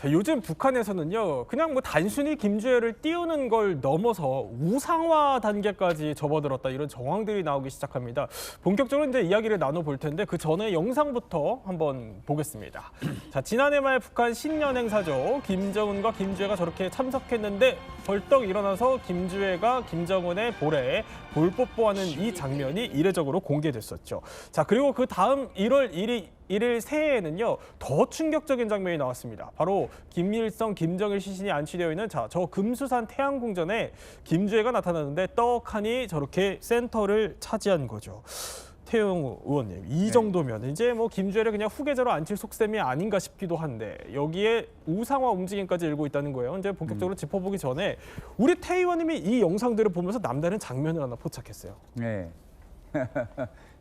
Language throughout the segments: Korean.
자, 요즘 북한에서는요, 그냥 뭐 단순히 김주애를 띄우는 걸 넘어서 우상화 단계까지 접어들었다 이런 정황들이 나오기 시작합니다. 본격적으로 이제 이야기를 나눠볼 텐데 그 전에 영상부터 한번 보겠습니다. 자, 지난해 말 북한 신년 행사죠. 김정은과 김주애가 저렇게 참석했는데 벌떡 일어나서 김주애가 김정은의 볼에 볼뽀뽀하는 이 장면이 이례적으로 공개됐었죠. 자, 그리고 그 다음 1월 1일 새해에는요, 더 충격적인 장면이 나왔습니다. 바로 김일성, 김정일 시신이 안치되어 있는 저 금수산 태양궁전에 김주애가 나타나는데 떡하니 저렇게 센터를 차지한 거죠. 태용 의원님, 이 정도면 이제 뭐 김주애를 그냥 후계자로 앉힐 속셈이 아닌가 싶기도 한데 여기에 우상화 움직임까지 일고 있다는 거예요. 이제 본격적으로 짚어보기 전에 우리 태 의원님이 이 영상들을 보면서 남다른 장면을 하나 포착했어요. 네.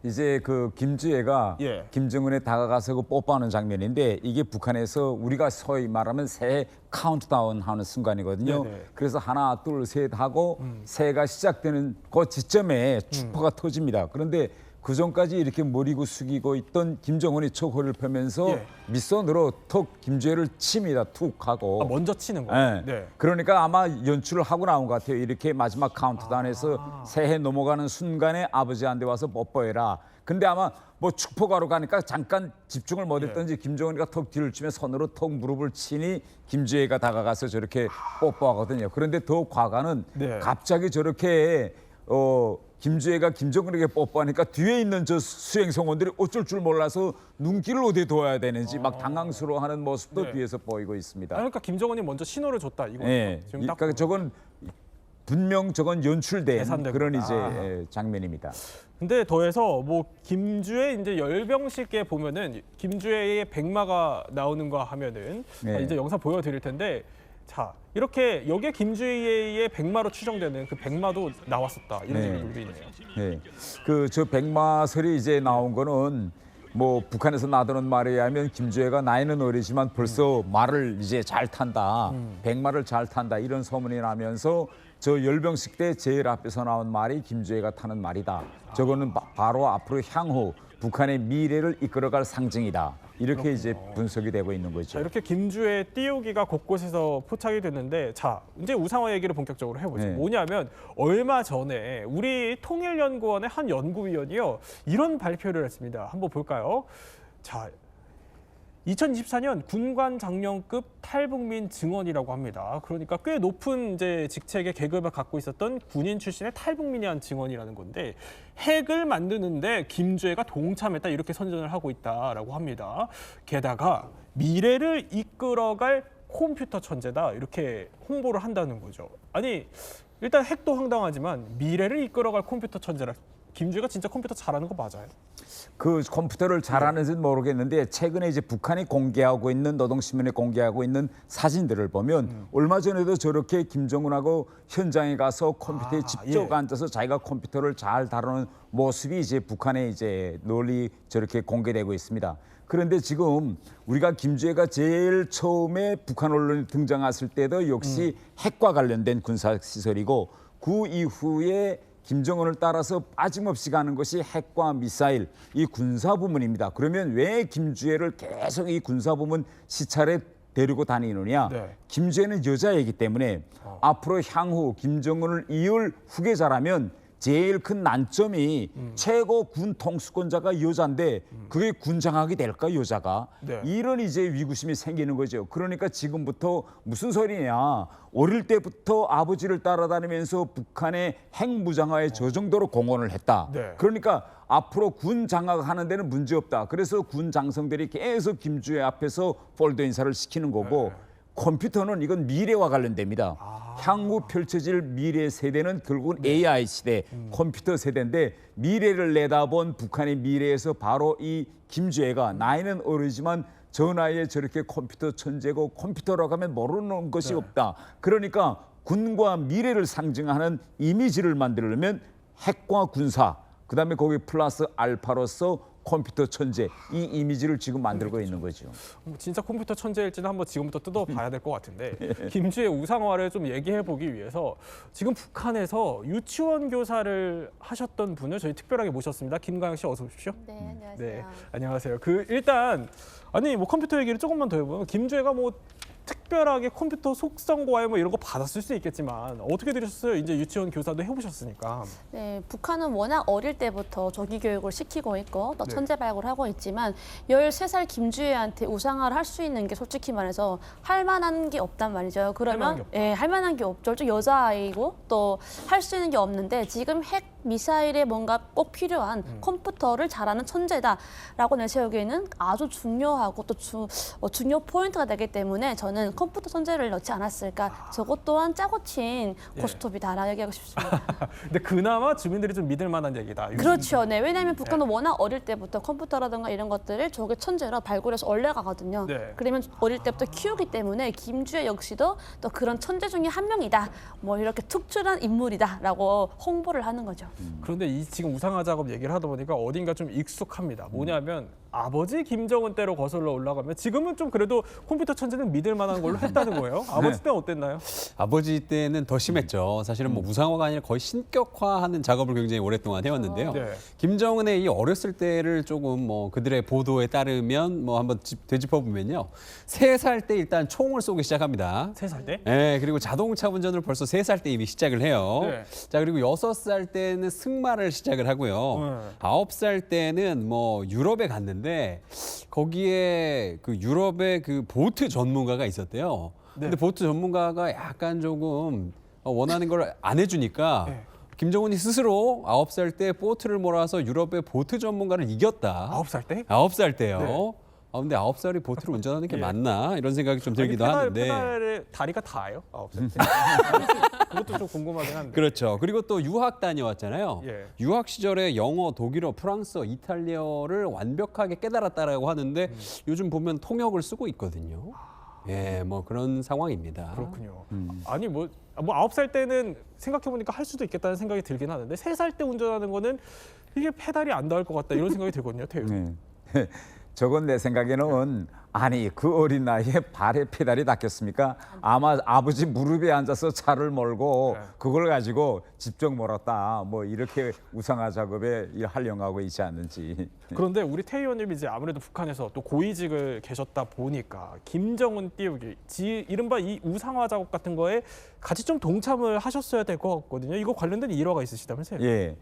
이제 그 김주애가 김정은에 다가가서 그 뽀뽀하는 장면인데 이게 북한에서 우리가 소위 말하면 새해 카운트다운 하는 순간이거든요. 그래서 하나, 둘, 셋 하고 새해가 시작되는 그 지점에 축포가 터집니다. 그런데 그 전까지 이렇게 머리고 숙이고 있던 김정은이 척호를 펴면서 밑손으로 턱 김주애를 칩니다. 툭 하고. 먼저 치는 거예요? 네. 그러니까 아마 연출을 하고 나온 것 같아요. 이렇게 마지막 카운트다운에서 새해 넘어가는 순간에 아버지한테 와서 뽀뽀해라. 근데 아마 뭐 축포가로 가니까 잠깐 집중을 못했던지 김정은이가 턱 뒤를 치며 손으로 턱 무릎을 치니 김주애가 다가가서 저렇게 뽀뽀하거든요. 그런데 더 과가는 갑자기 저렇게 김주애가 김정은에게 뽀뽀하니까 뒤에 있는 저 수행성원들이 어쩔 줄 몰라서 눈길을 어디에 둬야 되는지 막 당황스러워하는 모습도 뒤에서 보이고 있습니다. 그러니까 김정은이 먼저 신호를 줬다 이거. 지금 딱 그러니까 저건 분명 저건 연출된 그런 이제 장면입니다. 근데 더해서 뭐 김주애 이제 열병식에 보면은 김주애의 백마가 나오는 거 하면은 이제 영상 보여드릴 텐데. 자, 이렇게 여기에 김주애의 백마로 추정되는 그 백마도 나왔었다 이런 얘기도 있네요. 네, 그 저 백마설이 이제 나온 거는 뭐 북한에서 나도는 말에 의하면 김주애가 나이는 어리지만 벌써 말을 이제 잘 탄다, 백마를 잘 탄다 이런 소문이 나면서 저 열병식 때 제일 앞에서 나온 말이 김주애가 타는 말이다. 저거는 바로 앞으로 향후 북한의 미래를 이끌어갈 상징이다. 이렇게 이제 분석이 되고 있는 거죠. 자, 이렇게 김주애 띄우기가 곳곳에서 포착이 됐는데 자, 이제 우상화 얘기를 본격적으로 해보죠. 뭐냐면 얼마 전에 우리 통일연구원의 한 연구위원이요. 이런 발표를 했습니다. 한번 볼까요? 자, 2024년 군관 장령급 탈북민 증언이라고 합니다. 그러니까 꽤 높은 이제 직책의 계급을 갖고 있었던 군인 출신의 탈북민이 한 증언이라는 건데 핵을 만드는데 김주애가 동참했다 이렇게 선전을 하고 있다라고 합니다. 게다가 미래를 이끌어갈 컴퓨터 천재다 이렇게 홍보를 한다는 거죠. 아니 일단 핵도 황당하지만 미래를 이끌어갈 컴퓨터 천재라. 김주애가 진짜 컴퓨터 잘하는 거 맞아요? 그 컴퓨터를 잘하는지는 모르겠는데 최근에 이제 북한이 공개하고 있는 노동신문에 공개하고 있는 사진들을 보면 얼마 전에도 저렇게 김정은하고 현장에 가서 컴퓨터에 직접 앉아서 자기가 컴퓨터를 잘 다루는 모습이 이제 북한에 이제 널리 저렇게 공개되고 있습니다. 그런데 지금 우리가 김주애가 제일 처음에 북한 언론에 등장했을 때도 역시 핵과 관련된 군사시설이고 그 이후에 김정은을 따라서 빠짐없이 가는 것이 핵과 미사일, 이 군사부문입니다. 그러면 왜 김주애를 계속 이 군사부문 시찰에 데리고 다니느냐? 김주애는 여자이기 때문에 앞으로 향후 김정은을 이을 후계자라면 제일 큰 난점이 최고 군 통수권자가 여자인데 그게 군장악이 될까 여자가? 이런 이제 위구심이 생기는 거죠. 그러니까 지금부터 무슨 소리냐? 어릴 때부터 아버지를 따라다니면서 북한의 핵무장화에 저 정도로 공헌을 했다. 그러니까 앞으로 군 장악하는 데는 문제 없다. 그래서 군 장성들이 계속 김주애 앞에서 폴더 인사를 시키는 거고 컴퓨터는 이건 미래와 관련됩니다. 향후 펼쳐질 미래 세대는 결국은 AI 시대, 컴퓨터 세대인데 미래를 내다본 북한의 미래에서 바로 이 김주애가 나이는 어리지만 저 나이에 저렇게 컴퓨터 천재고 컴퓨터라고 하면 모르는 것이 없다. 그러니까 군과 미래를 상징하는 이미지를 만들려면 핵과 군사, 그다음에 거기 플러스 알파로서 컴퓨터 천재 이 이미지를 지금 만들고 있는 거죠. 진짜 컴퓨터 천재일지는 한번 지금부터 뜯어봐야 될 것 같은데 김주애 우상화를 좀 얘기해보기 위해서 지금 북한에서 유치원 교사를 하셨던 분을 저희 특별하게 모셨습니다. 김가영 씨 어서 오십시오. 네, 안녕하세요. 네, 안녕하세요. 일단 아니 뭐 컴퓨터 얘기를 조금만 더 해보면 김주애가 뭐 특별하게 컴퓨터 속성고와의 뭐 이런 거 받았을 수 있겠지만 어떻게 들으셨어요? 이제 유치원 교사도 해보셨으니까. 네, 북한은 워낙 어릴 때부터 조기 교육을 시키고 있고 또 네. 천재발굴을 하고 있지만 13살 김주혜한테 우상화를 할 수 있는 게 솔직히 말해서 할 만한 게 없단 말이죠. 그러면 할 만한 게 없죠. 좀 여자아이고 또 할 수 있는 게 없는데 지금 핵 미사일에 뭔가 꼭 필요한 컴퓨터를 잘하는 천재다라고 내세우기에는 아주 중요하고 또 중요 포인트가 되기 때문에 저는 컴퓨터 천재를 넣지 않았을까. 저것 또한 짜고 친 고스톱이다라고 얘기하고 싶습니다. 근데 그나마 주민들이 좀 믿을 만한 얘기다. 그렇죠. 네. 왜냐하면 북한은 워낙 어릴 때부터 컴퓨터라든가 이런 것들을 조기 천재로 발굴해서 올려가거든요. 네. 그러면 어릴 때부터 키우기 때문에 김주혜 역시도 또 그런 천재 중에 한 명이다. 뭐 이렇게 특출한 인물이다라고 홍보를 하는 거죠. 그런데 이 지금 우상화 작업 얘기를 하다 보니까 어딘가 좀 익숙합니다. 뭐냐면 아버지 김정은 때로 거슬러 올라가면 지금은 좀 그래도 컴퓨터 천재는 믿을 만한 걸로 했다는 거예요. 아버지 때는 어땠나요? 아버지 때는 더 심했죠. 사실은 뭐 우상화가 아니라 거의 신격화하는 작업을 굉장히 오랫동안 해왔는데요. 네. 김정은의 이 어렸을 때를 조금 뭐 그들의 보도에 따르면 뭐 한번 되짚어 보면요. 3살 때 일단 총을 쏘기 시작합니다. 3살 때? 네, 그리고 자동차 운전을 벌써 3살 때 이미 시작을 해요. 네. 자, 그리고 6살 때는 승마를 시작을 하고요. 9살 때는 뭐 유럽에 갔는데 거기에 그 유럽의 그 보트 전문가가 있었대요. 네. 근데 보트 전문가가 약간 조금 원하는 걸 안 해주니까 네. 김정은이 스스로 9살 때 보트를 몰아서 유럽의 보트 전문가를 이겼다. 9살 때? 9살 때요. 네. 근데 9살이 보트를 운전하는 게 예. 맞나 이런 생각이 좀 들기도 아니, 하는데. 페달에 다리가 닿아요? 9살 때? 그것도 좀 궁금하긴 한데. 그렇죠. 그리고 또 유학 다녀왔잖아요. 예. 유학 시절에 영어, 독일어, 프랑스어, 이탈리아어를 완벽하게 깨달았다라고 하는데 요즘 보면 통역을 쓰고 있거든요. 예, 뭐 그런 상황입니다. 그렇군요. 아니 뭐 9살 때는 생각해보니까 할 수도 있겠다는 생각이 들긴 하는데 3살 때 운전하는 거는 이게 페달이 안 닿을 것 같다 이런 생각이 들거든요. 태우. 네. 저건 내 생각에는 아니 그 어린 나이에 발에 페달이 닿겠습니까? 아마 아버지 무릎에 앉아서 차를 몰고 그걸 가지고 직접 몰았다. 뭐 이렇게 우상화 작업에 활용하고 있지 않는지. 그런데 우리 태 의원님이 이제 아무래도 북한에서 또 고위직을 계셨다 보니까 김정은 띄우기, 이른바 이 우상화 작업 같은 거에 같이 좀 동참을 하셨어야 될 것 같거든요. 이거 관련된 일화가 있으시다면서요? 예.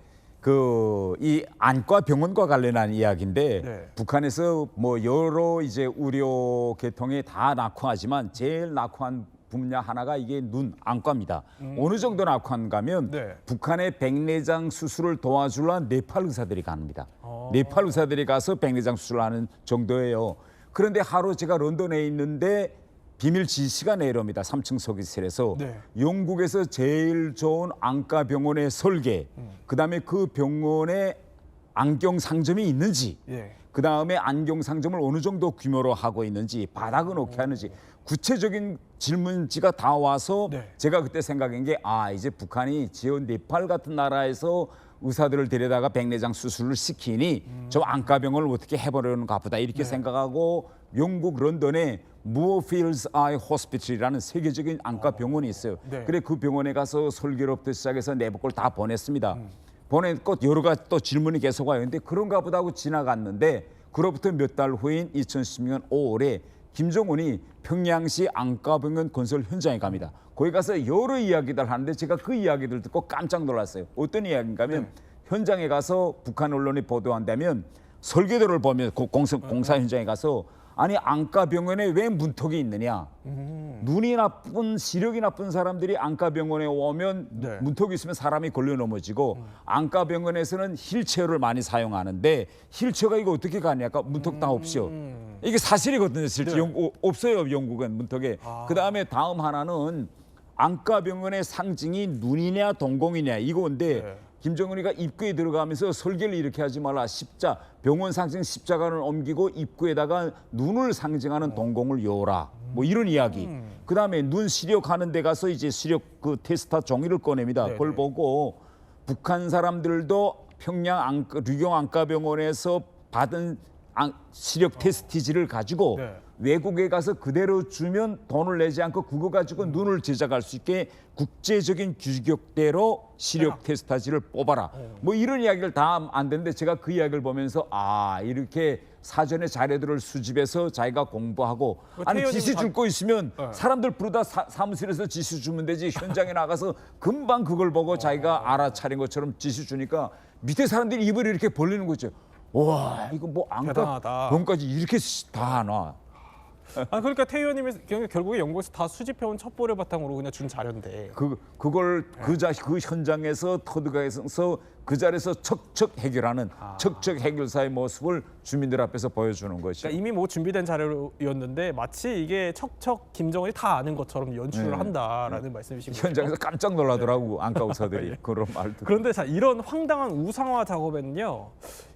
이 안과 병원과 관련한 이야기인데 네. 북한에서 뭐 여러 이제 의료 계통이 다 낙후하지만 제일 낙후한 분야 하나가 이게 눈 안과입니다. 어느 정도 낙후한가면 네. 북한의 백내장 수술을 도와주려 네팔 의사들이 갑니다. 네팔 의사들이 가서 백내장 수술을 하는 정도예요. 그런데 하루 제가 런던에 있는데 비밀 지시가 내려옵니다. 3층 소기실에서 네. 영국에서 제일 좋은 안과 병원의 설계, 그다음에 그 병원에 안경 상점이 있는지, 예. 그다음에 안경 상점을 어느 정도 규모로 하고 있는지, 바닥은 어떻게 하는지 구체적인 질문지가 다 와서 네. 제가 그때 생각한 게 이제 북한이 지원 네팔 같은 나라에서 의사들을 데려다가 백내장 수술을 시키니 저 안과병원을 어떻게 해보려는가 보다 이렇게 생각하고 영국 런던에 무어필즈 아이 호스피털이라는 세계적인 안과 병원이 있어요. 네. 그래 그 병원에 가서 설계로부터 시작해서 내부 걸 다 보냈습니다. 보냈고 여러 가지 또 질문이 계속 와요. 근데 그런가 보다 하고 지나갔는데 그로부터 몇 달 후인 2016년 5월에 김정은이 평양시 안과병원 건설 현장에 갑니다. 거기 가서 여러 이야기들 하는데 제가 그 이야기들 듣고 깜짝 놀랐어요. 어떤 이야기인가 하면 현장에 가서 북한 언론이 보도한다면 설계도를 보면 공사 현장에 가서 아니 안과병원에 왜 문턱이 있느냐. 눈이 나쁜 시력이 나쁜 사람들이 안과병원에 오면 네. 문턱이 있으면 사람이 걸려 넘어지고 안과병원에서는 휠체어를 많이 사용하는데 휠체어가 이거 어떻게 가냐니까 문턱 다 없이요. 이게 사실이거든요. 실제 네. 없어요. 영국은 문턱에. 그다음에 다음 하나는 안과병원의 상징이 눈이냐 동공이냐 이건데 네. 김정은이가 입구에 들어가면서 설계를 이렇게 하지 말라. 병원 상징 십자가를 옮기고 입구에다가 눈을 상징하는 동공을 요라. 뭐 이런 이야기. 그다음에 눈 시력하는 데 가서 이제 시력 그 테스트 종이를 꺼냅니다. 네네. 그걸 보고 북한 사람들도 평양 류경 안과병원에서 받은 시력 테스트지를 가지고 네. 외국에 가서 그대로 주면 돈을 내지 않고 그거 가지고 눈을 제작할 수 있게 국제적인 규격대로 시력 테스트지를 뽑아라. 뭐 이런 이야기를 다 안 되는데 제가 그 이야기를 보면서 이렇게 사전에 자료들을 수집해서 자기가 공부하고 아니 태연님이 지시 줄 거 있으면 네. 사람들 부르다 사무실에서 지시 주면 되지 현장에 나가서 금방 그걸 보고 자기가 알아차린 것처럼 지시 주니까 밑에 사람들이 입을 이렇게 벌리는 거죠. 와 이거 뭐 안과 대단하다. 병까지 이렇게 다 하나. 그러니까 태희 의원님이 결국에 연구에서 다 수집해온 첩보를 바탕으로 그냥 준 자료인데. 그걸 그 현장에서 터득해서 그 자리에서 척척 해결하는 척척 해결사의 모습을 주민들 앞에서 보여주는 것이. 그러니까 이미 뭐 준비된 자료였는데 마치 이게 척척 김정은이 다 아는 것처럼 연출을 네. 한다라는 말씀이신 거죠. 현장에서 깜짝 놀라더라고 안과 의사들이 그런 말 듣고. 그런데 자, 이런 황당한 우상화 작업에는요,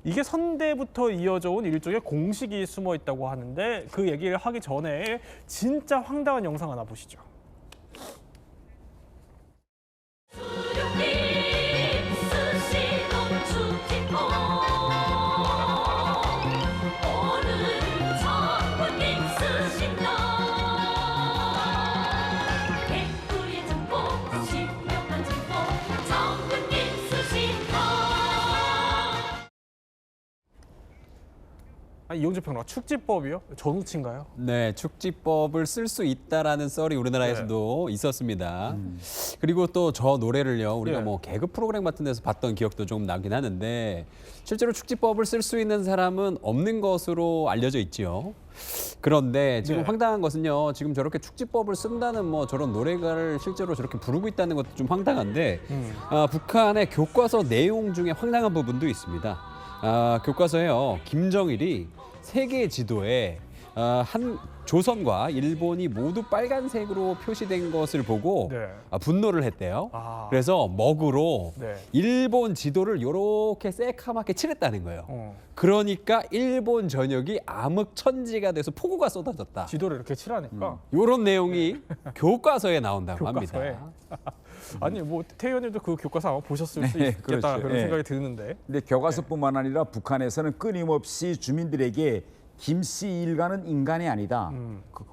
이게 선대부터 이어져 온 일종의 공식이 숨어 있다고 하는데 그 얘기를 하기 전에 진짜 황당한 영상 하나 보시죠. 이용재 평론가, 축지법이요? 전우치인가요? 네, 축지법을 쓸 수 있다라는 썰이 우리나라에서도 있었습니다. 그리고 또 저 노래를요, 우리가 네. 뭐 개그 프로그램 같은 데서 봤던 기억도 좀 나긴 하는데 실제로 축지법을 쓸 수 있는 사람은 없는 것으로 알려져 있지요. 그런데 지금 네. 황당한 것은요, 지금 저렇게 축지법을 쓴다는 뭐 저런 노래가를 실제로 저렇게 부르고 있다는 것도 좀 황당한데 북한의 교과서 내용 중에 황당한 부분도 있습니다. 교과서에요, 김정일이 세계 지도에 한 조선과 일본이 모두 빨간색으로 표시된 것을 보고 네. 분노를 했대요. 아. 그래서 먹으로 네. 일본 지도를 이렇게 새카맣게 칠했다는 거예요. 어. 그러니까 일본 전역이 암흑천지가 돼서 폭우가 쏟아졌다. 지도를 이렇게 칠하니까 이런 내용이 교과서에 나온다고 교과서에. 합니다. 아니 뭐 태희 의원님도 그 교과서 아마 보셨을 수 네, 있겠다 그렇죠. 그런 네. 생각이 드는데. 근데 교과서뿐만 아니라 북한에서는 끊임없이 주민들에게 김씨 일가는 인간이 아니다. 그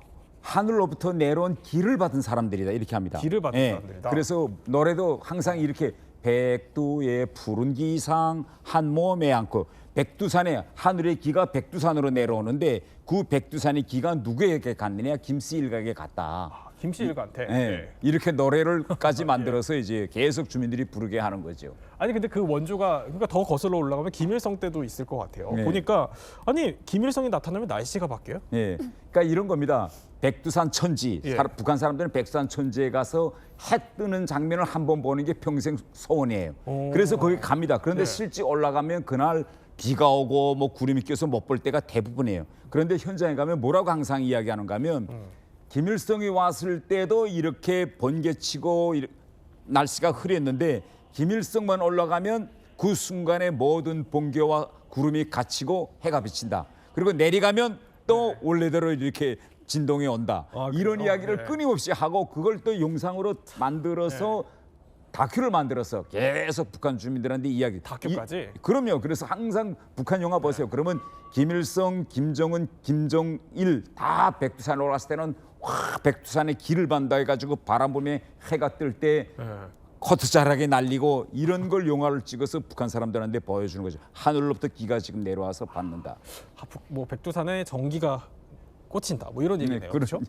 하늘로부터 내려온 길을 받은 사람들이다 이렇게 합니다. 길을 받은 예. 사람들이다. 그래서 노래도 항상 이렇게 백두의 푸른 기상 한 몸에 안고 백두산에 하늘의 기가 백두산으로 내려오는데 그 백두산의 기가 누구에게 갔느냐 김씨 일가에게 갔다. 김씨 일가한테. 예. 네. 이렇게 노래를까지 만들어서 이제 계속 주민들이 부르게 하는 거죠. 아니 근데 그 원조가 그러니까 더 거슬러 올라가면 김일성 때도 있을 것 같아요. 네. 보니까 아니 김일성이 나타나면 날씨가 바뀌어요? 예, 그러니까 이런 겁니다. 백두산 천지, 예. 북한 사람들은 백두산 천지에 가서 해 뜨는 장면을 한 번 보는 게 평생 소원이에요. 오. 그래서 거기 갑니다. 그런데 예. 실제 올라가면 그날 비가 오고 뭐 구름이 껴서 못 볼 때가 대부분이에요. 그런데 현장에 가면 뭐라고 항상 이야기하는가 하면 김일성이 왔을 때도 이렇게 번개치고 날씨가 흐렸는데 김일성만 올라가면 그 순간에 모든 번개와 구름이 갇히고 해가 비친다. 그리고 내려가면 또 원래대로 이렇게 진동이 온다. 이런 그래요? 이야기를 네. 끊임없이 하고 그걸 또 영상으로 만들어서 다큐를 만들어서 계속 북한 주민들한테 이야기. 다큐까지? 그럼요. 그래서 항상 북한 영화 보세요. 그러면 김일성, 김정은, 김정일 다 백두산에 올랐을 때는 와 백두산에 길을 반다 해가지고 바람 불면 해가 뜰 때 커트 자락에 날리고 이런 걸 영화를 찍어서 북한 사람들한테 보여주는 거죠. 하늘로부터 기가 지금 내려와서 받는다. 뭐 백두산에 전기가 꽂힌다. 뭐 이런 얘기네요. 그렇죠?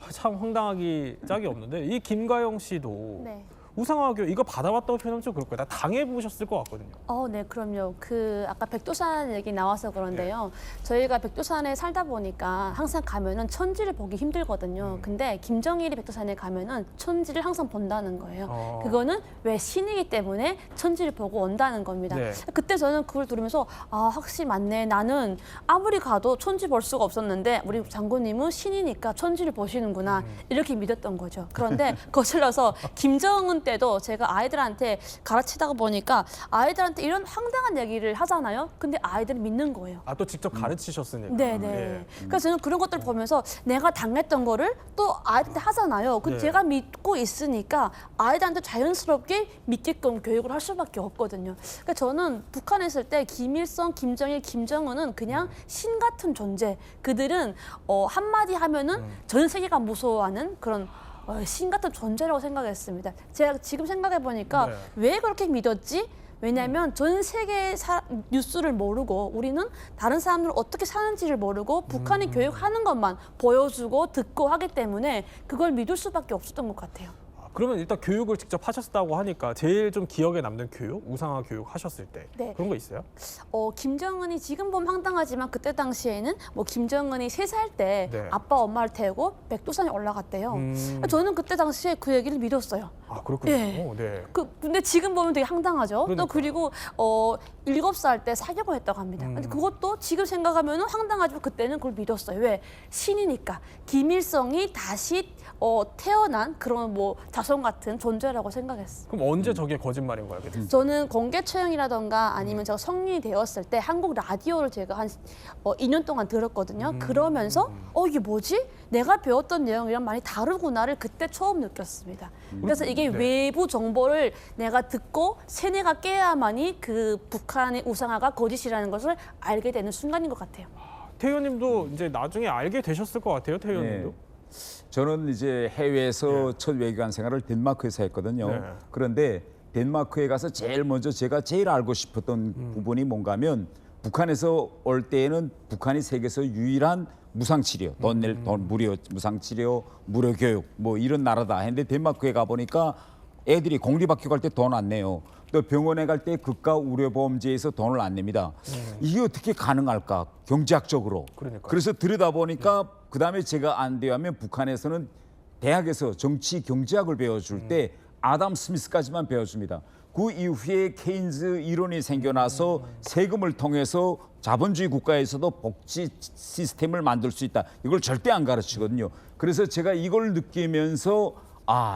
참 황당하기 짝이 없는데 이 김가영 씨도 네. 우상화교 이거 받아봤다고 표현하면 좀 그럴 거예요. 다 당해보셨을 것 같거든요. 네, 그럼요. 그 아까 백두산 얘기 나와서 그런데요. 저희가 백두산에 살다 보니까 항상 가면은 천지를 보기 힘들거든요. 근데 김정일이 백두산에 가면은 천지를 항상 본다는 거예요. 그거는 왜 신이기 때문에 천지를 보고 온다는 겁니다. 네. 그때 저는 그걸 들으면서 확실히 맞네. 나는 아무리 가도 천지 볼 수가 없었는데 우리 장군님은 신이니까 천지를 보시는구나. 이렇게 믿었던 거죠. 그런데 거슬러서 김정은 유치원 때도 제가 아이들한테 가르치다가 보니까 아이들한테 이런 황당한 얘기를 하잖아요. 근데 아이들이 믿는 거예요. 아, 또 직접 가르치셨으니까. 네네. 예. 그래서 저는 그런 것들 보면서 내가 당했던 거를 또 아이들한테 하잖아요. 그 네. 제가 믿고 있으니까 아이들한테 자연스럽게 믿게끔 교육을 할 수밖에 없거든요. 그러니까 저는 북한에 있을 때 김일성, 김정일, 김정은은 그냥 신 같은 존재. 그들은 한마디 하면은 전 세계가 무서워하는 그런 신 같은 존재라고 생각했습니다. 제가 지금 생각해 보니까 네. 왜 그렇게 믿었지? 왜냐하면 전 세계 뉴스를 모르고 우리는 다른 사람들 어떻게 사는지를 모르고 북한이 교육하는 것만 보여주고 듣고 하기 때문에 그걸 믿을 수밖에 없었던 것 같아요. 아, 그러면 일단 교육을 직접 하셨다고 하니까 제일 좀 기억에 남는 교육, 우상화 교육 하셨을 때 네. 그런 거 있어요? 김정은이 지금 보면 황당하지만 그때 당시에는 뭐 김정은이 3살 때 네. 아빠 엄마를 태우고 백두산에 올라갔대요. 저는 그때 당시에 그 얘기를 믿었어요. 아, 그렇군요. 예. 네. 근데 지금 보면 되게 황당하죠. 그러니까. 또 그리고 7살 때 사격을 했다고 합니다. 근데 그것도 지금 생각하면 황당하지만 그때는 그걸 믿었어요. 왜? 신이니까. 김일성이 다시 태어난 그런 뭐 자손 같은 존재라고 생각했어요. 그럼 언제 저게 거짓말인 거야? 그게? 저는 공개 처형이라던가 아니면 제가 성인이 되었을 때 한국 라디오를 제가 한 2년 동안 들었거든요. 그러면서 이게 뭐지? 내가 배웠던 내용이랑 많이 다르구나를 그때 처음 느꼈습니다. 그래서 이게 네. 외부 정보를 내가 듣고 세뇌가 깨야만이 그 북한의 우상화가 거짓이라는 것을 알게 되는 순간인 것 같아요. 태 의원님도 이제 나중에 알게 되셨을 것 같아요. 태 의원님도. 네. 저는 이제 해외에서 네. 첫 외교관 생활을 덴마크에서 했거든요. 네. 그런데 덴마크에 가서 제일 먼저 제가 제일 알고 싶었던 부분이 뭔가 하면 북한에서 올 때에는 북한이 세계에서 유일한 무상치료, 돈 무료 무상치료, 무료 교육 뭐 이런 나라다 했는데 덴마크에 가보니까 애들이 공립학교 갈 때 돈 안 내요. 또 병원에 갈 때 국가 의료보험제에서 돈을 안 냅니다. 이게 어떻게 가능할까? 경제학적으로. 그러니까요. 그래서 들여다보니까 그다음에 제가 안 돼요 하면 북한에서는 대학에서 정치 경제학을 배워줄 때 아담 스미스까지만 배워줍니다. 그 이후에 케인즈 이론이 생겨나서 세금을 통해서 자본주의 국가에서도 복지 시스템을 만들 수 있다. 이걸 절대 안 가르치거든요. 그래서 제가 이걸 느끼면서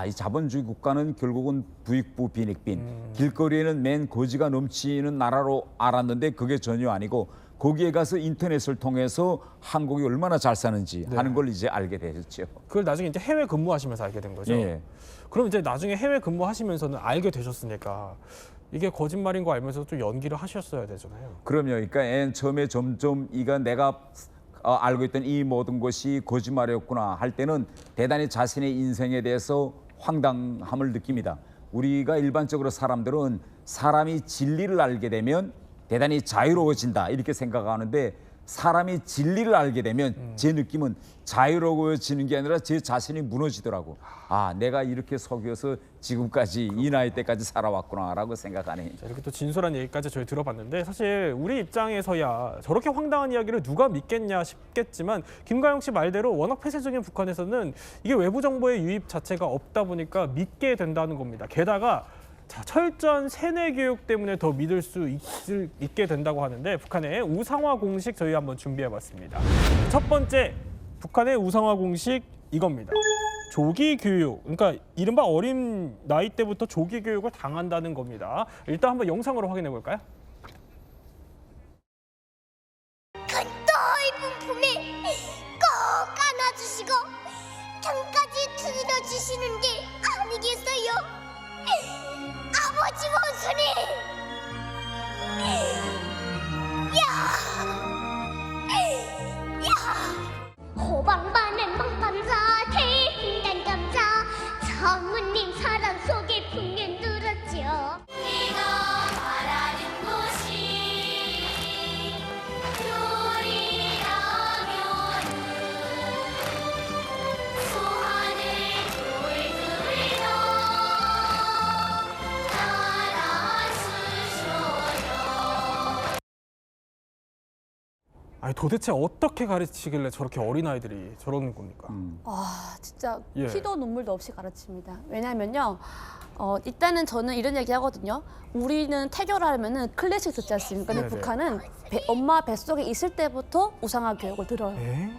이 자본주의 국가는 결국은 부익부 빈익빈 길거리에는 맨 거지가 넘치는 나라로 알았는데 그게 전혀 아니고 거기에 가서 인터넷을 통해서 한국이 얼마나 잘 사는지 하는 걸 이제 알게 되었죠. 그걸 나중에 이제 해외 근무하시면서 알게 된 거죠. 예. 그럼 이제 나중에 해외 근무하시면서는 알게 되셨으니까 이게 거짓말인 거 알면서 좀 연기를 하셨어야 되잖아요. 그럼요. 그러니까 맨 처음에 점점 이가 내가 알고 있던 이 모든 것이 거짓말이었구나 할 때는 대단히 자신의 인생에 대해서 황당함을 느낍니다. 우리가 일반적으로 사람들은 사람이 진리를 알게 되면 대단히 자유로워진다 이렇게 생각하는데 사람이 진리를 알게 되면 제 느낌은 자유로워지는 게 아니라 제 자신이 무너지더라고. 내가 이렇게 속여서 지금까지 이 나이 때까지 살아왔구나라고 생각하네. 자, 이렇게 또 진솔한 얘기까지 저희 들어봤는데 사실 우리 입장에서야 저렇게 황당한 이야기를 누가 믿겠냐 싶겠지만 김가영 씨 말대로 워낙 폐쇄적인 북한에서는 이게 외부 정보의 유입 자체가 없다 보니까 믿게 된다는 겁니다. 게다가 철저한 세뇌 교육 때문에 더 믿을 수 있게 된다고 하는데 북한의 우상화 공식 저희 한번 준비해봤습니다. 첫 번째 북한의 우상화 공식 이겁니다. 조기 교육, 그러니까 이른바 어린 나이 때부터 조기 교육을 당한다는 겁니다. 일단 한번 영상으로 확인해 볼까요? 넓은 품에 꼭 안아주시고 ton까지 들어주시는 게 아니겠어요? 아버지 원순이! 호방반은 망감사 대인간 감사 성우님 사랑 속에 풍년 들었죠. 네가 바라는 곳이 요리라면은 소환을 돌들여 따라주셔요. 아니 도대체 어떻게 가르치길래 저렇게 어린아이들이 저러는 겁니까? 진짜 예. 피도 눈물도 없이 가르칩니다. 왜냐하면요. 일단은 저는 이런 얘기 하거든요. 우리는 태교를 하면은 클래식 듣지 않습니까? 근데 네네. 북한은 엄마 뱃속에 있을 때부터 우상화 교육을 들어요. 에?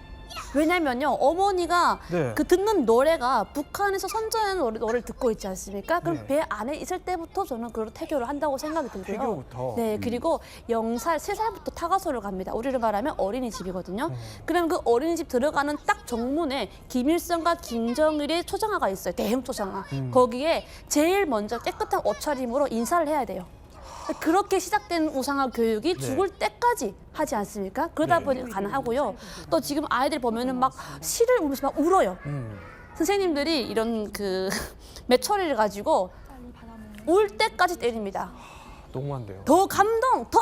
왜냐면요, 어머니가 네. 그 듣는 노래가 북한에서 선전하는 노래를 듣고 있지 않습니까? 그럼 네. 배 안에 있을 때부터 저는 그걸 태교를 한다고 생각이 들고요. 태교부터? 네, 그리고 0살, 3살부터 타가소를 갑니다. 우리를 말하면 어린이집이거든요. 그러면 그 어린이집 들어가는 딱 정문에 김일성과 김정일의 초상화가 있어요. 대형 초상화. 거기에 제일 먼저 깨끗한 옷차림으로 인사를 해야 돼요. 그렇게 시작된 우상화 교육이 죽을 때까지 하지 않습니까? 그러다 보니 가능하고요. 또 지금 아이들 보면은 막 시를 울면서 막 울어요. 선생님들이 이런 그 매처리를 가지고 울 때까지 때립니다. 너무한데요. 더 감동, 더!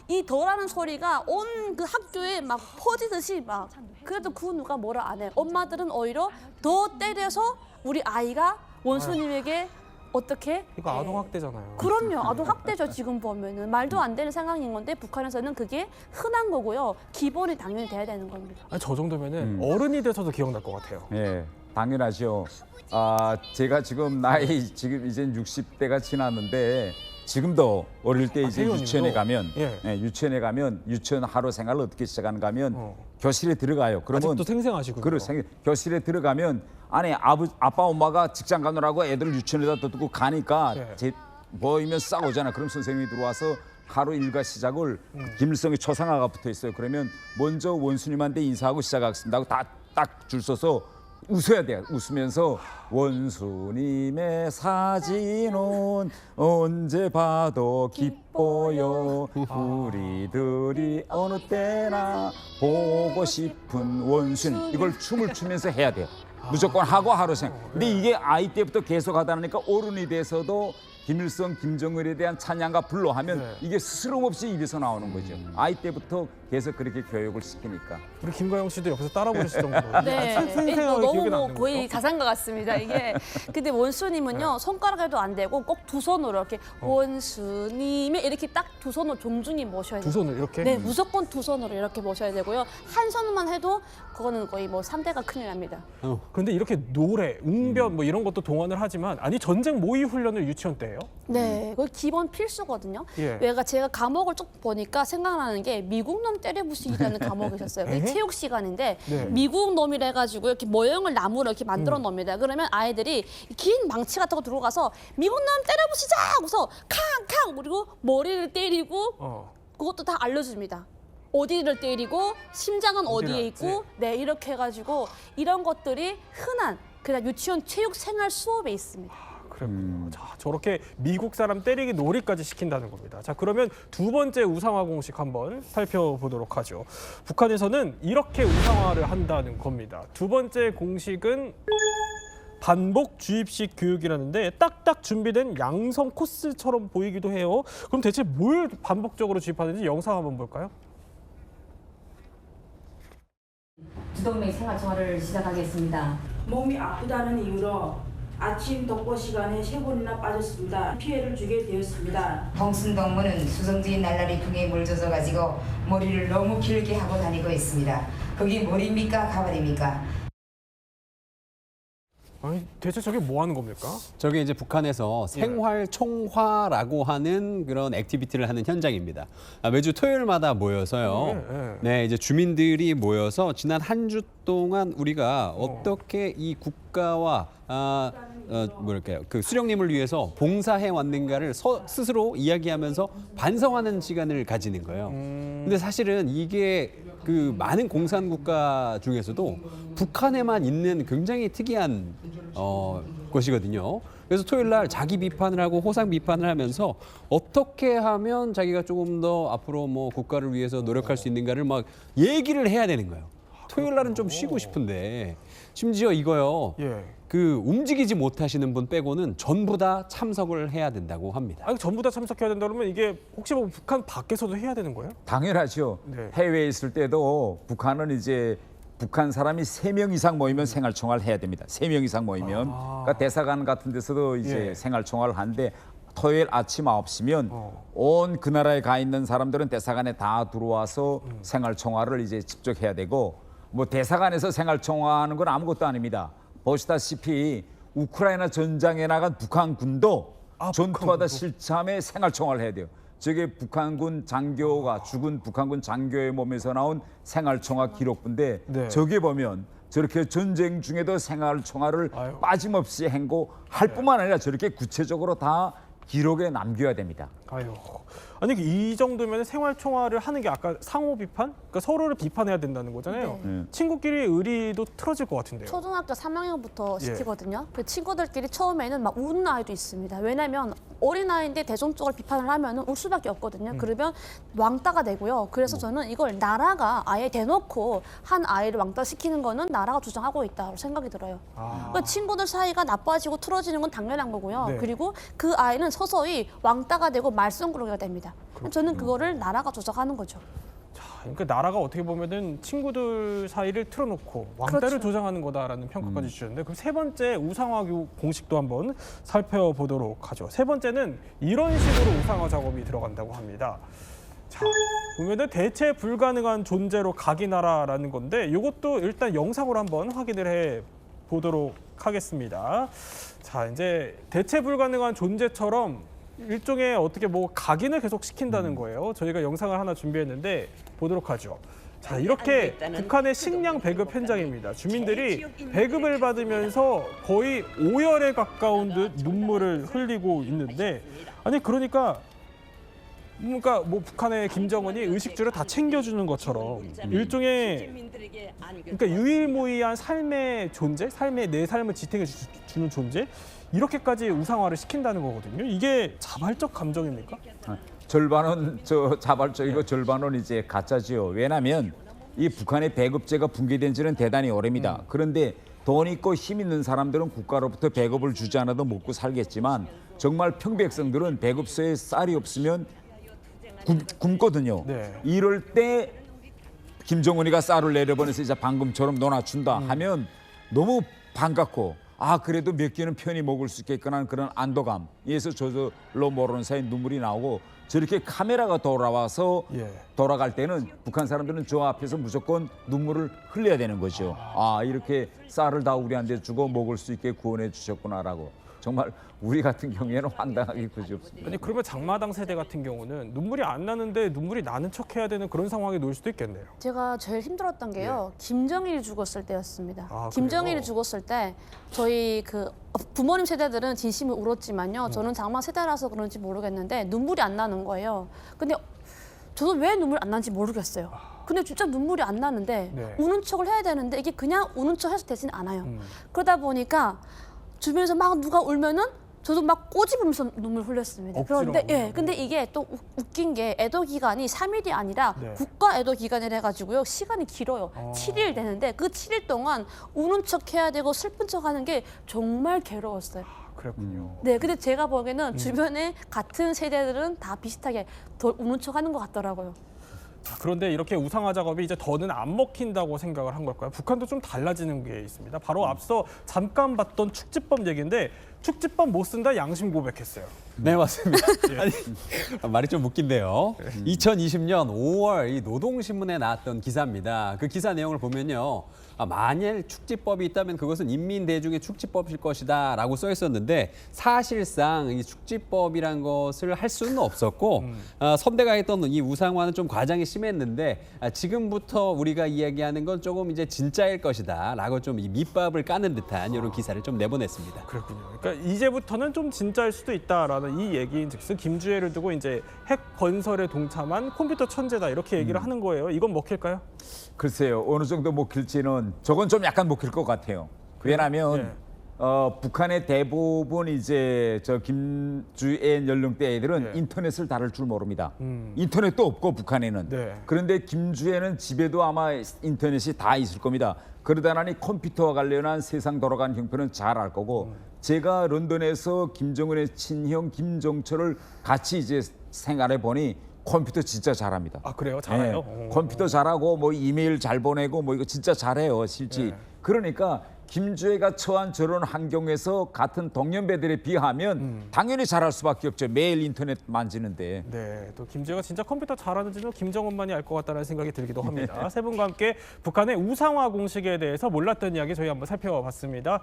이 더라는 소리가 온 그 학교에 막 퍼지듯이 막 그래도 그 누가 뭐라 안 해요. 엄마들은 오히려 더 때려서 우리 아이가 원수님에게 어떻게? 이거 아동학대잖아요. 그럼요. 아동학대죠. 지금 보면은. 말도 안 되는 상황인 건데 북한에서는 그게 흔한 거고요. 기본이 당연히 돼야 되는 겁니다. 아니, 저 정도면은 어른이 돼서도 기억날 것 같아요. 예, 당연하죠. 아, 제가 지금 나이 지금 이제 60대가 지났는데 지금도 어릴 때 이제 태교님도? 유치원에 가면 예. 유치원에 가면 유치원 하루 생활을 어떻게 시작하는가 하면 교실에 들어가요. 그러면 아직도 생생하시군요. 교실에 들어가면 안에 아빠 엄마가 직장 가느라고 애들 유치원에다 두고 가니까 예. 보이면 싸우잖아. 그럼 선생님이 들어와서 하루 일과 시작을 김일성의 초상화가 붙어 있어요. 그러면 먼저 원수님한테 인사하고 시작하겠습니다 하고 딱 줄 서서 웃어야 돼요. 웃으면서 원수님의 사진은 언제 봐도 기뻐요. 우리들이 어느 때나 보고 싶은 원수님. 이걸 춤을 추면서 해야 돼요. 무조건 하고 하루 생각. 근데 이게 아이 때부터 계속 하다 보니까 어른이 돼서도 김일성, 김정일에 대한 찬양과 불로하면 이게 스스럼 없이 입에서 나오는 거죠. 아이 때부터 계속 그렇게 교육을 시키니까. 우리 김가영 씨도 옆에서 따라 부르실 정도로 네, 생생하게 기억이 너무 나는 거의 거죠? 자산가 같습니다. 이게 근데 원수님은요 손가락에도 안 되고 꼭 두 손으로 이렇게 원수님의 이렇게 딱 두 손으로 존중히 모셔야 돼요. 두 손을 이렇게? 네, 무조건 두 손으로 이렇게 모셔야 되고요. 한 손만 해도 그거는 거의 뭐 3대가 큰일 납니다. 그런데 이렇게 노래, 웅변 뭐 이런 것도 동원을 하지만 아니 전쟁 모의 훈련을 유치원 때 해요? 네, 그거 기본 필수거든요. 예. 제가 과목을 쭉 보니까 생각나는 게 미국 놈 때려부시기라는 과목이 있었어요. 그게 체육 시간인데 네. 미국 놈이라 해가지고 이렇게 모형을 나무로 이렇게 만들어 놓습니다. 그러면 아이들이 긴 망치 같은 거 들고 가서 미국 놈 때려부시자 하고서 캉캉 그리고 머리를 때리고 그것도 다 알려줍니다. 어디를 때리고 심장은 어디를 어디에 할지. 있고 네 이렇게 해가지고 이런 것들이 흔한 그냥 유치원 체육 생활 수업에 있습니다. 그렇군요. 자, 저렇게 미국 사람 때리기 놀이까지 시킨다는 겁니다. 자, 그러면 두 번째 우상화 공식 한번 살펴보도록 하죠. 북한에서는 이렇게 우상화를 한다는 겁니다. 두 번째 공식은 반복 주입식 교육이라는데 딱딱 준비된 양성 코스처럼 보이기도 해요. 그럼 대체 뭘 반복적으로 주입하는지 영상 한번 볼까요? 주동맥 생활총화를 시작하겠습니다. 몸이 아프다는 이유로 아침 독보 시간에 3번이나 빠졌습니다. 피해를 주게 되었습니다. 동순동무는 수성주의 날라리 풍에 물젖어 가지고 머리를 너무 길게 하고 다니고 있습니다. 그게 머리입니까 가발입니까? 아니, 대체 저게 뭐 하는 겁니까? 저게 이제 북한에서 생활 총화라고 하는 그런 액티비티를 하는 현장입니다. 매주 토요일마다 모여서요. 네, 이제 주민들이 모여서 지난 한 주 동안 우리가 어떻게 이 국가와 뭐랄까요, 그 수령님을 위해서 봉사해 왔는가를 스스로 이야기하면서 반성하는 시간을 가지는 거예요. 근데 사실은 이게 그 많은 공산 국가 중에서도 북한에만 있는 굉장히 특이한 것이거든요. 그래서 토요일 날 자기 비판을 하고 호상 비판을 하면서 어떻게 하면 자기가 조금 더 앞으로 뭐 국가를 위해서 노력할 수 있는가를 막 얘기를 해야 되는 거예요. 토요일 날은 좀 쉬고 싶은데 심지어 이거요. 그 움직이지 못하시는 분 빼고는 전부 다 참석을 해야 된다고 합니다. 아니, 전부 다 참석해야 된다 그러면 이게 혹시 뭐 북한 밖에서도 해야 되는 거예요? 당연하죠. 네. 해외에 있을 때도 북한은 이제 북한 사람이 3명 이상 모이면 생활총화를 해야 됩니다. 3명 이상 모이면. 그러니까 대사관 같은 데서도 이제 생활총화를 하는데 토요일 아침 9시면 온 그 나라에 가 있는 사람들은 대사관에 다 들어와서 생활총화를 이제 직접 해야 되고 뭐 대사관에서 생활총화하는 건 아무것도 아닙니다. 보시다시피 우크라이나 전장에 나간 북한 군도 전투하다 실참에 생활총화를 해야 돼요. 저게 북한군 장교가 죽은 북한군 장교의 몸에서 나온 생활총화 기록부인데 네. 저게 보면 저렇게 전쟁 중에도 생활총화를 아유. 빠짐없이 행고할 뿐만 아니라 저렇게 구체적으로 다 기록에 남겨야 됩니다. 아유. 아니 이 정도면 생활총화를 하는 게 아까 상호 비판? 그러니까 서로를 비판해야 된다는 거잖아요. 네. 친구끼리 의리도 틀어질 것 같은데요. 초등학교 3학년부터 예. 시키거든요. 그 친구들끼리 처음에는 막 우는 아이도 있습니다. 왜냐면 어린아이인데 대중적으로 비판을 하면 울 수밖에 없거든요. 그러면 왕따가 되고요. 그래서 저는 이걸 나라가 아예 대놓고 한 아이를 왕따시키는 거는 나라가 주장하고 있다고 생각이 들어요. 그러니까 친구들 사이가 나빠지고 틀어지는 건 당연한 거고요. 네. 그리고 그 아이는 서서히 왕따가 되고 말썽꾸러기가 됩니다. 저는 그거를 나라가 조작하는 거죠. 그러니까 나라가 어떻게 보면은 친구들 사이를 틀어놓고 왕따를 그렇죠. 조장하는 거다라는 평가까지 주셨는데 그럼 세 번째 우상화 공식도 한번 살펴보도록 하죠. 세 번째는 이런 식으로 우상화 작업이 들어간다고 합니다. 자, 보면은 대체 불가능한 존재로 각인하라라는 건데 이것도 일단 영상으로 한번 확인을 해 보도록 하겠습니다. 자, 이제 대체 불가능한 존재처럼 일종의 어떻게 뭐 각인을 계속 시킨다는 거예요. 저희가 영상을 하나 준비했는데 보도록 하죠. 자, 이렇게 북한의 식량 배급 현장입니다. 주민들이 배급을 받으면서 거의 오열에 가까운 듯 눈물을 흘리고 있는데 아니 그러니까 뭐 북한의 김정은이 의식주를 다 챙겨주는 것처럼 일종의 그러니까 유일무이한 삶의 존재, 내 삶을 지탱해 주는 존재 이렇게까지 우상화를 시킨다는 거거든요. 이게 자발적 감정입니까? 절반은 저 자발적이고 절반은 이제 가짜지요. 왜냐하면 이 북한의 배급제가 붕괴된 지는 대단히 오래입니다. 그런데 돈 있고 힘 있는 사람들은 국가로부터 배급을 주지 않아도 먹고 살겠지만 정말 평백성들은 배급소에 쌀이 없으면 굶거든요. 네. 이럴 때 김정은이가 쌀을 내려보내서 이제 방금처럼 논아준다 하면 너무 반갑고 그래도 몇 개는 편히 먹을 수 있겠구나 하는 그런 안도감에서 저절로 모르는 사이 눈물이 나오고 저렇게 카메라가 돌아와서 돌아갈 때는 북한 사람들은 저 앞에서 무조건 눈물을 흘려야 되는 거죠. 이렇게 쌀을 다 우리한테 주고 먹을 수 있게 구원해 주셨구나라고. 정말 우리 같은 경우에는 황당하기 그지없습니다. 아니 그러면 장마당 세대 같은 경우는 눈물이 안 나는데 눈물이 나는 척 해야 되는 그런 상황에 놓일 수도 있겠네요. 제가 제일 힘들었던 게요. 김정일이 죽었을 때였습니다. 그래요? 김정일이 죽었을 때 저희 그 부모님 세대들은 진심을 울었지만요. 저는 장마 세대라서 그런지 모르겠는데 눈물이 안 나는 거예요. 근데 저도 왜 눈물 안 나는지 모르겠어요. 근데 진짜 눈물이 안 나는데 네. 우는 척을 해야 되는데 이게 그냥 우는 척 해서 되지는 않아요. 그러다 보니까 주변에서 막 누가 울면은 저도 막 꼬집으면서 눈물 흘렸습니다. 억지로. 그런데 근데 이게 또 웃긴 게 애도 기간이 3일이 아니라 네. 국가 애도 기간이라 해가지고요. 시간이 길어요. 7일 되는데 그 7일 동안 우는 척 해야 되고 슬픈 척 하는 게 정말 괴로웠어요. 그랬군요. 네, 근데 제가 보기에는 주변에 같은 세대들은 다 비슷하게 덜 우는 척 하는 것 같더라고요. 그런데 이렇게 우상화 작업이 이제 더는 안 먹힌다고 생각을 한 걸까요? 북한도 좀 달라지는 게 있습니다. 바로 앞서 잠깐 봤던 축지법 얘기인데 축지법 못 쓴다 양심 고백했어요. 네, 맞습니다. 아니, 말이 좀 웃긴데요. 2020년 5월 이 노동신문에 나왔던 기사입니다. 그 기사 내용을 보면요. 만일 축지법이 있다면 그것은 인민대중의 축지법일 것이다 라고 써 있었는데 사실상 이 축지법이란 것을 할 수는 없었고 선대가 했던 이 우상화는 좀 과장이 심했는데 지금부터 우리가 이야기하는 건 조금 이제 진짜일 것이다 라고 좀 이 밑밥을 까는 듯한 이런 기사를 좀 내보냈습니다. 그렇군요. 그러니까 이제부터는 좀 진짜일 수도 있다라는 이 얘기인즉슨 김주애를 두고 이제 핵 건설에 동참한 컴퓨터 천재다 이렇게 얘기를 하는 거예요. 이건 먹힐까요? 글쎄요, 어느 정도 먹힐지는 저건 좀 약간 먹힐 것 같아요. 왜냐하면 북한의 대부분 이제 저 김주애 연령대 애들은 인터넷을 다룰 줄 모릅니다. 인터넷도 없고 북한에는. 네. 그런데 김주애는 집에도 아마 인터넷이 다 있을 겁니다. 그러다 나니 컴퓨터와 관련한 세상 돌아가는 형편은 잘 알 거고 제가 런던에서 김정은의 친형 김정철을 같이 이제 생활해 보니 컴퓨터 진짜 잘합니다. 그래요? 잘해요? 네. 컴퓨터 잘하고 뭐 이메일 잘 보내고 뭐 이거 진짜 잘해요, 실제. 그러니까 김주애가 처한 저런 환경에서 같은 동년배들에 비하면 당연히 잘할 수밖에 없죠. 매일 인터넷 만지는데. 네, 또 김주애가 진짜 컴퓨터 잘하는지는 김정은만이 알 것 같다는 생각이 들기도 합니다. 세 분과 함께 북한의 우상화 공식에 대해서 몰랐던 이야기 저희 한번 살펴봤습니다.